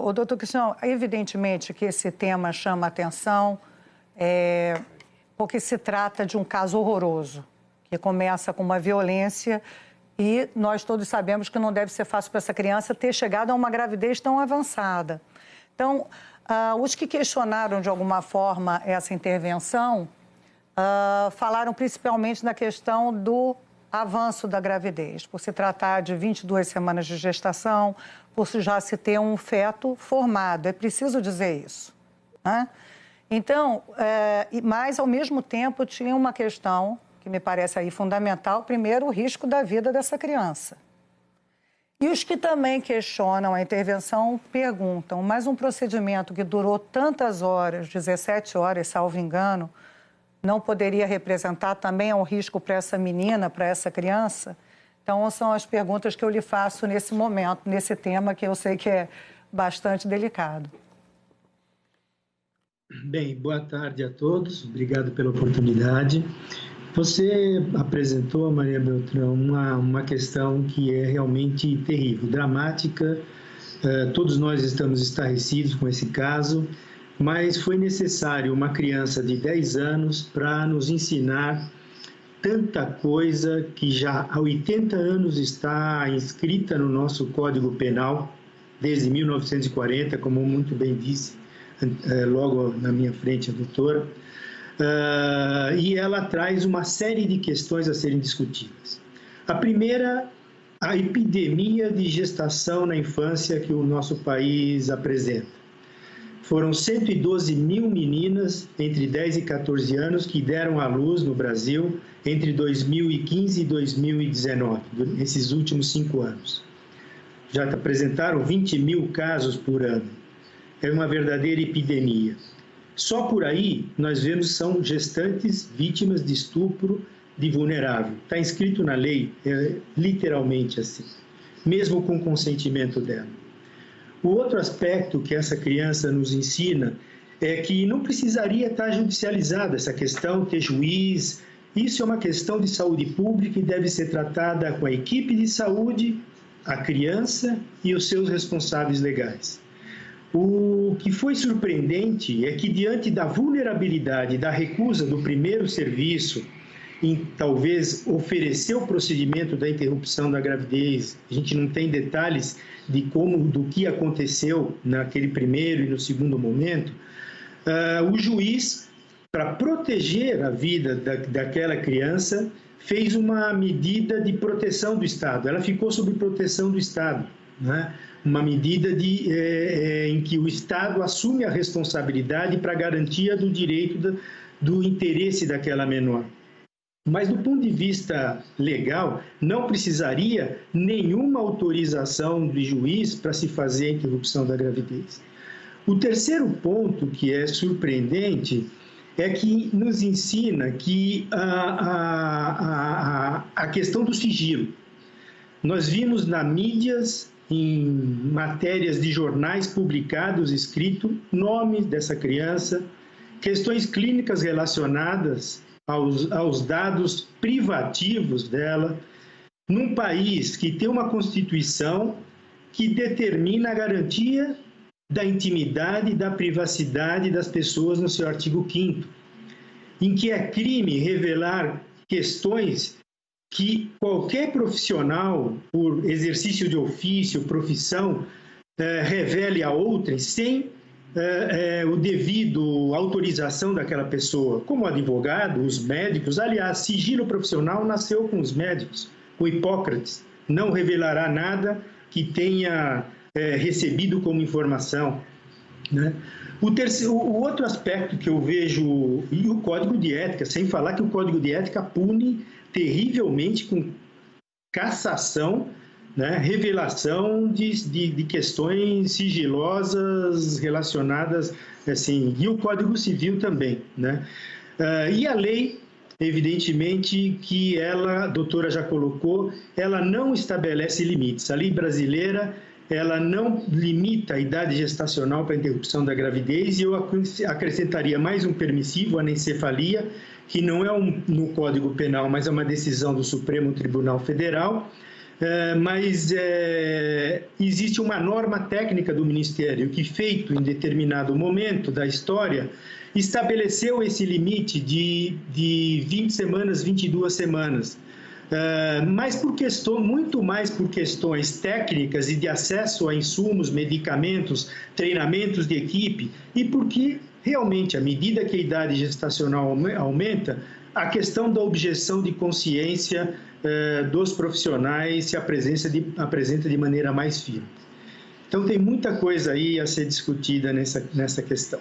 O doutor Cristiano, evidentemente que esse tema chama atenção, porque se trata de um caso horroroso, que começa com uma violência e nós todos sabemos que não deve ser fácil para essa criança ter chegado a uma gravidez tão avançada. Então, os que questionaram de alguma forma essa intervenção falaram principalmente na questão do avanço da gravidez, por se tratar de 22 semanas de gestação, por já se ter um feto formado, é preciso dizer isso, né? Então, mas ao mesmo tempo tinha uma questão que me parece aí fundamental, primeiro o risco da vida dessa criança. E os que também questionam a intervenção perguntam, mas um procedimento que durou tantas horas, 17 horas, salvo engano, não poderia representar também um risco para essa menina, para essa criança? Então, são as perguntas que eu lhe faço nesse momento, nesse tema que eu sei que é bastante delicado. Bem, boa tarde a todos, obrigado pela oportunidade. Você apresentou, Maria Beltrão, uma questão que é realmente terrível, dramática. Todos nós estamos estarrecidos com esse caso, mas foi necessário uma criança de 10 anos para nos ensinar tanta coisa que já há 80 anos está inscrita no nosso Código Penal, desde 1940, como muito bem disse logo na minha frente a doutora. E ela traz uma série de questões a serem discutidas. A primeira, a epidemia de gestação na infância que o nosso país apresenta. Foram 112 mil meninas entre 10 e 14 anos que deram à luz no Brasil entre 2015 e 2019, nesses últimos 5 anos. Já apresentaram 20 mil casos por ano. É uma verdadeira epidemia. Só por aí nós vemos que são gestantes vítimas de estupro de vulnerável. Está inscrito na lei, é literalmente assim, mesmo com consentimento dela. O outro aspecto que essa criança nos ensina é que não precisaria estar judicializada essa questão, ter juiz. Isso é uma questão de saúde pública e deve ser tratada com a equipe de saúde, a criança e os seus responsáveis legais. O que foi surpreendente é que, diante da vulnerabilidade da recusa do primeiro serviço em talvez oferecer o procedimento da interrupção da gravidez, a gente não tem detalhes do que aconteceu naquele primeiro e no segundo momento, o juiz, para proteger a vida daquela criança, fez uma medida de proteção do Estado. Ela ficou sob proteção do Estado, né? Uma medida em que o Estado assume a responsabilidade para a garantia do direito do interesse daquela menor. Mas, do ponto de vista legal, não precisaria nenhuma autorização de juiz para se fazer a interrupção da gravidez. O terceiro ponto, que é surpreendente, é que nos ensina que a questão do sigilo. Nós vimos na mídias, em matérias de jornais publicados, escrito nome dessa criança, questões clínicas relacionadas aos dados privativos dela, num país que tem uma Constituição que determina a garantia da intimidade e da privacidade das pessoas no seu artigo 5º, em que é crime revelar questões que qualquer profissional, por exercício de ofício, profissão, revele a outrem sem o devido autorização daquela pessoa, como advogado, os médicos. Aliás, sigilo profissional nasceu com os médicos, com Hipócrates. Não revelará nada que tenha recebido como informação, né? O outro aspecto que eu vejo, e o Código de Ética, sem falar que o Código de Ética pune terrivelmente com cassação, né, revelação de questões sigilosas relacionadas, assim, e o Código Civil também, né? E a lei, evidentemente, que ela, a doutora já colocou, ela não estabelece limites. A lei brasileira, ela não limita a idade gestacional para a interrupção da gravidez, e eu acrescentaria mais um permissivo, a anencefalia, que não é no Código Penal, mas é uma decisão do Supremo Tribunal Federal, mas existe uma norma técnica do Ministério que, feito em determinado momento da história, estabeleceu esse limite de 20 semanas, 22 semanas. Mas muito mais por questões técnicas e de acesso a insumos, medicamentos, treinamentos de equipe, e porque realmente, à medida que a idade gestacional aumenta, a questão da objeção de consciência dos profissionais se apresenta de maneira mais firme. Então, tem muita coisa aí a ser discutida nessa questão.